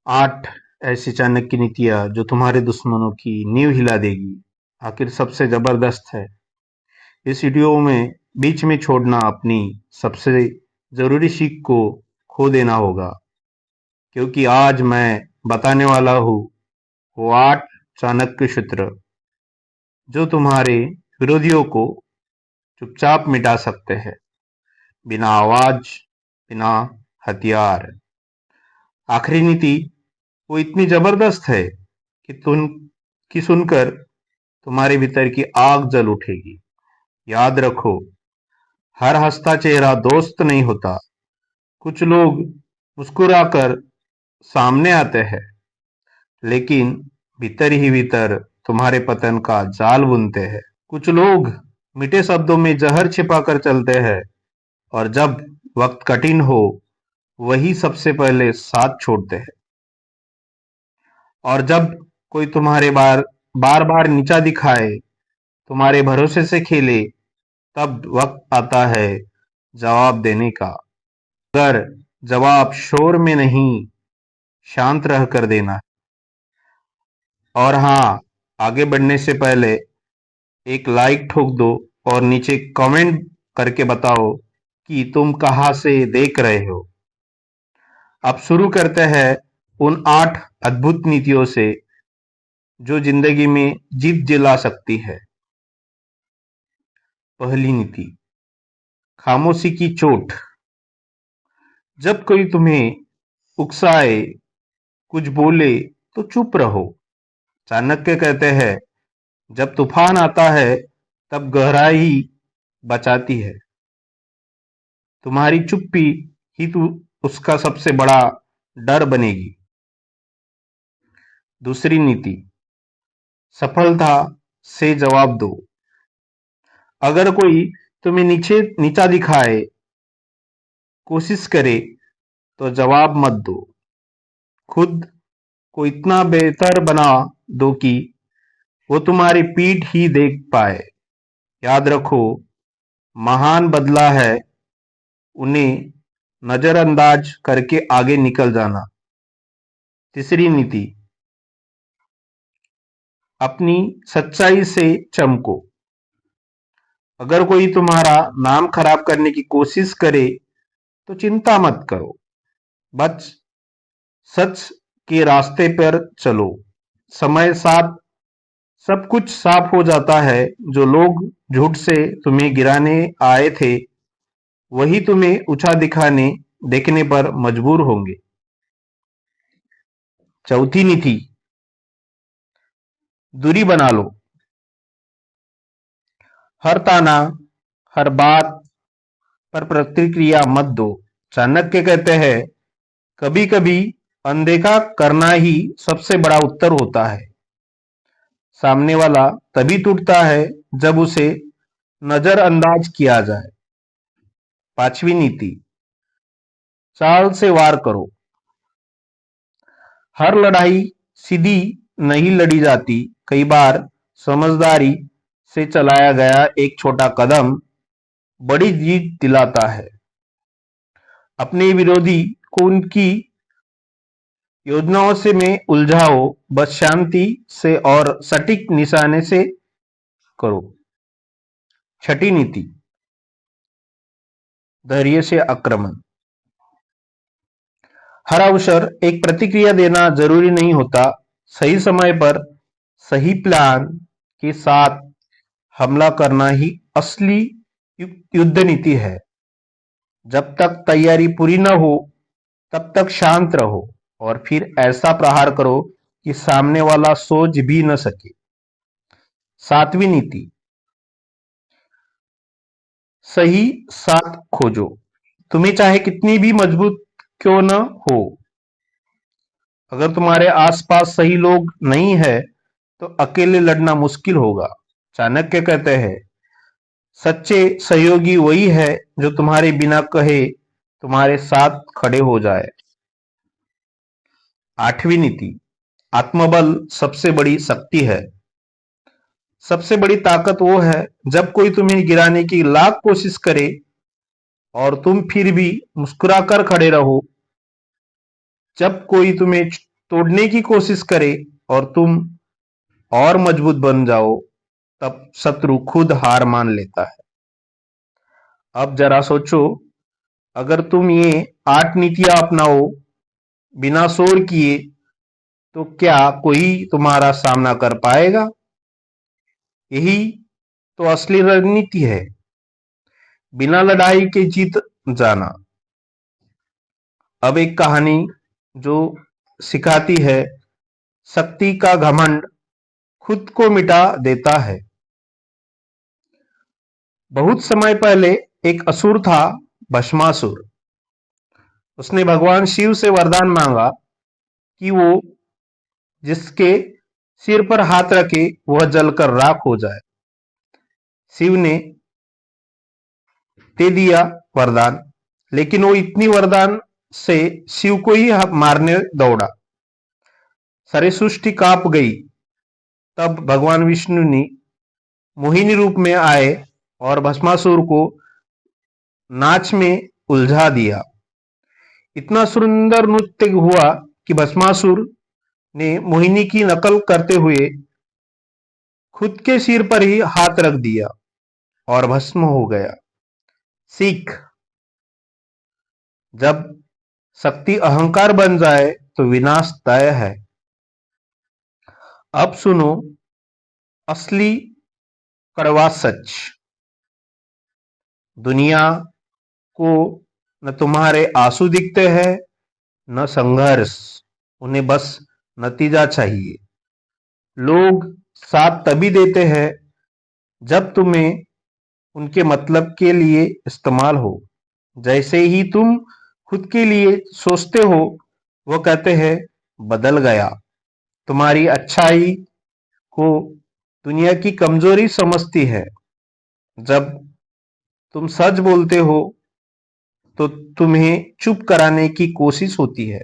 8 ऐसी चाणक्य नीतियां जो तुम्हारे दुश्मनों की नींव हिला देगी। आखिर सबसे जबरदस्त है, इस वीडियो में बीच में छोड़ना अपनी सबसे जरूरी सीख को खो देना होगा, क्योंकि आज मैं बताने वाला हूँ वो 8 चाणक्य सूत्र जो तुम्हारे विरोधियों को चुपचाप मिटा सकते हैं, बिना आवाज, बिना हथियार। आखिरी नीति वो इतनी जबरदस्त है कि सुनकर तुम्हारे भीतर की आग जल उठेगी। याद रखो, हर हंसता चेहरा दोस्त नहीं होता। कुछ लोग मुस्कुराकर सामने आते हैं, लेकिन भीतर ही भीतर तुम्हारे पतन का जाल बुनते हैं। कुछ लोग मीठे शब्दों में जहर छिपाकर चलते हैं, और जब वक्त कठिन हो वही सबसे पहले साथ छोड़ते हैं। और जब कोई तुम्हारे बार बार नीचा दिखाए, तुम्हारे भरोसे से खेले, तब वक्त आता है जवाब देने का। अगर जवाब शोर में नहीं, शांत रहकर देना है। और हाँ, आगे बढ़ने से पहले एक लाइक ठोक दो और नीचे कमेंट करके बताओ कि तुम कहां से देख रहे हो। अब शुरू करते हैं उन 8 अद्भुत नीतियों से जो जिंदगी में जीत दिला सकती है। पहली नीति, खामोशी की चोट। जब कोई तुम्हें उकसाए, कुछ बोले, तो चुप रहो। चाणक्य कहते हैं, जब तूफान आता है तब गहराई बचाती है। तुम्हारी चुप्पी ही उसका सबसे बड़ा डर बनेगी। दूसरी नीति, सफलता से जवाब दो। अगर कोई तुम्हें नीचा दिखाए, कोशिश करे, तो जवाब मत दो। खुद को इतना बेहतर बना दो कि वो तुम्हारी पीठ ही देख पाए। याद रखो, महान बदला है उन्हें नजरअंदाज करके आगे निकल जाना। तीसरी नीति, अपनी सच्चाई से चमको। अगर कोई तुम्हारा नाम खराब करने की कोशिश करे, तो चिंता मत करो। बस सच के रास्ते पर चलो। समय साथ सब कुछ साफ हो जाता है। जो लोग झूठ से तुम्हें गिराने आए थे, वही तुम्हें ऊंचा दिखाने देखने पर मजबूर होंगे। चौथी नीति, दूरी बना लो। हर ताना, हर बात पर प्रतिक्रिया मत दो। चाणक्य कहते हैं, कभी कभी अनदेखा करना ही सबसे बड़ा उत्तर होता है। सामने वाला तभी टूटता है जब उसे नजरअंदाज किया जाए। पांचवी नीति, चाल से वार करो। हर लड़ाई सीधी नहीं लड़ी जाती। कई बार समझदारी से चलाया गया एक छोटा कदम बड़ी जीत दिलाता है। अपने विरोधी को उनकी योजनाओं से में उलझाओ, बस शांति से और सटीक निशाने से करो। छठी नीति, धैर्य से आक्रमण। हर अवसर एक प्रतिक्रिया देना जरूरी नहीं होता। सही समय पर सही प्लान के साथ हमला करना ही असली युद्ध नीति है। जब तक तैयारी पूरी न हो, तब तक शांत रहो और फिर ऐसा प्रहार करो कि सामने वाला सोच भी न सके। सातवीं नीति, सही साथ खोजो। तुम्हें चाहे कितनी भी मजबूत क्यों न हो, अगर तुम्हारे आसपास सही लोग नहीं है, तो अकेले लड़ना मुश्किल होगा। चाणक्य कहते हैं, सच्चे सहयोगी वही है जो तुम्हारे बिना कहे तुम्हारे साथ खड़े हो जाए। आठवीं नीति, आत्मबल सबसे बड़ी शक्ति है। सबसे बड़ी ताकत वो है जब कोई तुम्हें गिराने की लाख कोशिश करे और तुम फिर भी मुस्कुराकर खड़े रहो। जब कोई तुम्हें तोड़ने की कोशिश करे और तुम और मजबूत बन जाओ, तब शत्रु खुद हार मान लेता है। अब जरा सोचो, अगर तुम ये 8 नीतियां अपनाओ बिना शोर किए, तो क्या कोई तुम्हारा सामना कर पाएगा? यही तो असली रणनीति है, बिना लड़ाई के जीत जाना। अब एक कहानी जो सिखाती है, शक्ति का घमंड खुद को मिटा देता है। बहुत समय पहले एक असुर था, भस्मासुर। उसने भगवान शिव से वरदान मांगा कि वो जिसके सिर पर हाथ रखे वह जलकर राख हो जाए। शिव ने दे दिया वरदान, लेकिन वो इतनी वरदान से शिव को ही मारने दौड़ा। सारी सृष्टि कांप गई। तब भगवान विष्णु ने मोहिनी रूप में आए और भस्मासुर को नाच में उलझा दिया। इतना सुंदर नृत्य हुआ कि भस्मासुर ने मोहिनी की नकल करते हुए खुद के सिर पर ही हाथ रख दिया और भस्म हो गया। सीख: जब शक्ति अहंकार बन जाए तो विनाश तय है। अब सुनो असली कड़वा सच। दुनिया को न तुम्हारे आंसू दिखते हैं, न संघर्ष। उन्हें बस नतीजा चाहिए। लोग साथ तभी देते हैं जब तुम्हें उनके मतलब के लिए इस्तेमाल हो। जैसे ही तुम खुद के लिए सोचते हो, वो कहते हैं बदल गया। तुम्हारी अच्छाई को दुनिया की कमजोरी समझती है। जब तुम सच बोलते हो तो तुम्हें चुप कराने की कोशिश होती है।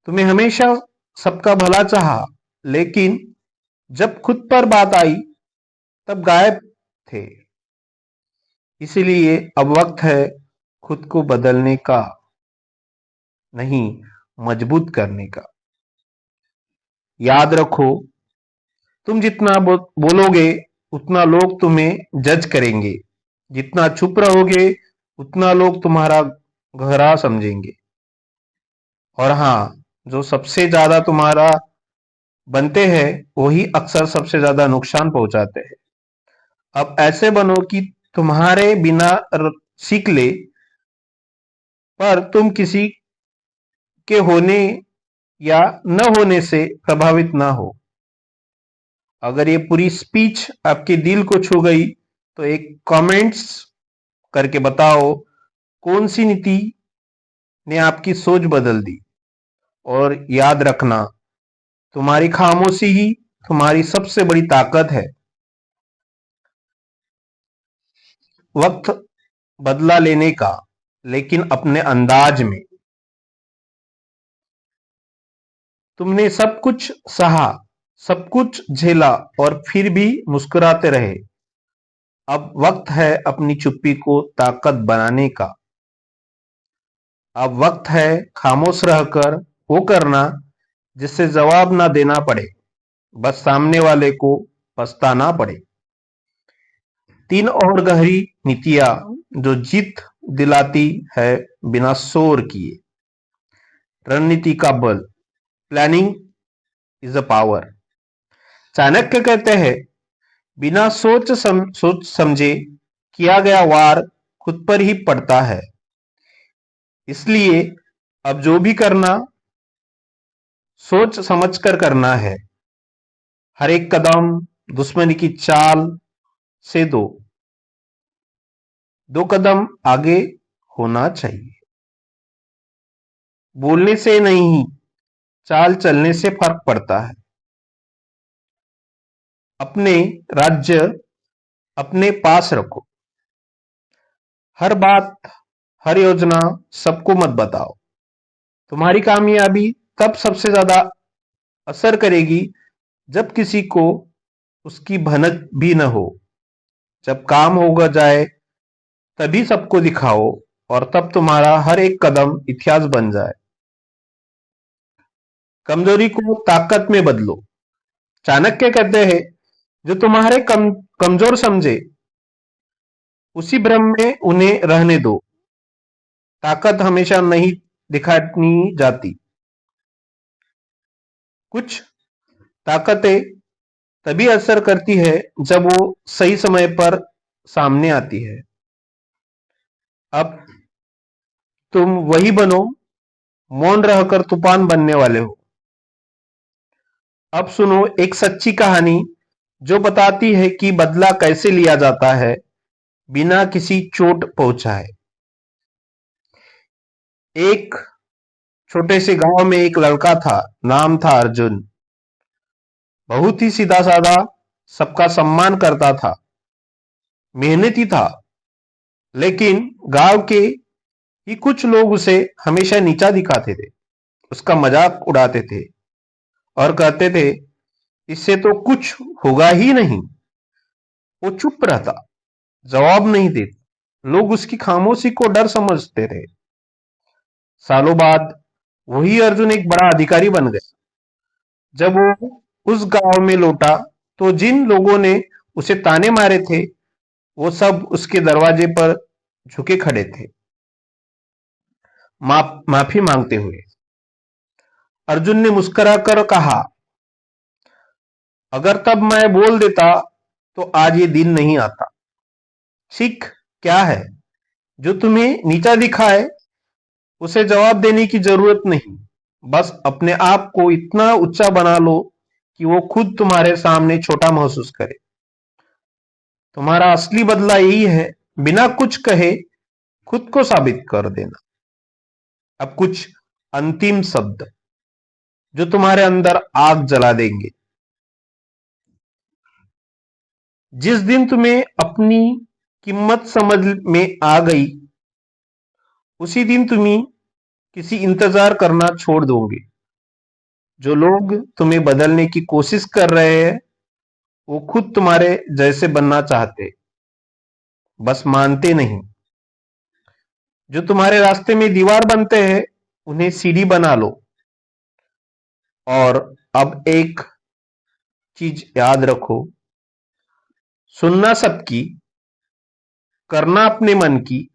तुम्हें हमेशा सबका भला चाहा, लेकिन जब खुद पर बात आई तब गायब थे। इसलिए अब वक्त है खुद को बदलने का, नहीं मजबूत करने का। याद रखो, तुम जितना बोलोगे उतना लोग तुम्हें जज करेंगे। जितना चुप रहोगे उतना लोग तुम्हारा गहरा समझेंगे। और हाँ, जो सबसे ज्यादा तुम्हारा बनते हैं वही अक्सर सबसे ज्यादा नुकसान पहुंचाते हैं। अब ऐसे बनो कि तुम्हारे बिना सीख ले, पर तुम किसी के होने या न होने से प्रभावित ना हो। अगर ये पूरी स्पीच आपके दिल को छू गई तो एक कमेंट्स करके बताओ कौन सी नीति ने आपकी सोच बदल दी। और याद रखना, तुम्हारी खामोशी ही तुम्हारी सबसे बड़ी ताकत है। वक्त बदला लेने का, लेकिन अपने अंदाज में। तुमने सब कुछ सहा, सब कुछ झेला और फिर भी मुस्कुराते रहे। अब वक्त है अपनी चुप्पी को ताकत बनाने का। अब वक्त है खामोश रहकर वो करना जिससे जवाब ना देना पड़े, बस सामने वाले को पछताना पड़े। 3 और गहरी नीतियां जो जीत दिलाती है बिना शोर किए। रणनीति का बल, planning is a power. Chanakya कहते हैं, बिना सोच समझे किया गया वार खुद पर ही पड़ता है। इसलिए अब जो भी करना, सोच समझकर करना है। हर एक कदम दुश्मनी की चाल से 2 कदम आगे होना चाहिए। बोलने से नहीं, चाल चलने से फर्क पड़ता है। अपने राज्य अपने पास रखो। हर बात, हर योजना सबको मत बताओ। तुम्हारी कामयाबी तब सबसे ज्यादा असर करेगी जब किसी को उसकी भनक भी न हो। जब काम होगा जाए तभी सबको दिखाओ, और तब तुम्हारा हर एक कदम इतिहास बन जाए। कमजोरी को ताकत में बदलो। चाणक्य कहते हैं, जो तुम्हारे कमजोर समझे उसी भ्रम में उन्हें रहने दो। ताकत हमेशा नहीं दिखानी जाती। कुछ ताकतें तभी असर करती है जब वो सही समय पर सामने आती है। अब तुम वही बनो, मौन रहकर तूफान बनने वाले हो। अब सुनो एक सच्ची कहानी जो बताती है कि बदला कैसे लिया जाता है बिना किसी चोट पहुंचाए। एक छोटे से गांव में एक लड़का था, नाम था अर्जुन। बहुत ही सीधा साधा, सबका सम्मान करता था, मेहनती था। लेकिन गांव के ही कुछ लोग उसे हमेशा नीचा दिखाते थे, उसका मजाक उड़ाते थे और कहते थे, इससे तो कुछ होगा ही नहीं। वो चुप रहता, जवाब नहीं देता। लोग उसकी खामोशी को डर समझते थे। सालों बाद वही अर्जुन एक बड़ा अधिकारी बन गया। जब वो उस गांव में लौटा तो जिन लोगों ने उसे ताने मारे थे वो सब उसके दरवाजे पर झुके खड़े थे, माफी मांगते हुए। अर्जुन ने मुस्कुराकर कहा, अगर तब मैं बोल देता तो आज ये दिन नहीं आता। सीख क्या है? जो तुम्हें नीचा दिखाए उसे जवाब देने की जरूरत नहीं। बस अपने आप को इतना ऊंचा बना लो कि वो खुद तुम्हारे सामने छोटा महसूस करे। तुम्हारा असली बदला यही है, बिना कुछ कहे खुद को साबित कर देना। अब कुछ अंतिम शब्द जो तुम्हारे अंदर आग जला देंगे। जिस दिन तुम्हें अपनी कीमत समझ में आ गई, उसी दिन तुम्हें किसी इंतजार करना छोड़ दोगे। जो लोग तुम्हें बदलने की कोशिश कर रहे हैं वो खुद तुम्हारे जैसे बनना चाहते, बस मानते नहीं। जो तुम्हारे रास्ते में दीवार बनते हैं उन्हें सीढ़ी बना लो। और अब एक चीज याद रखो, सुनना सबकी, करना अपने मन की,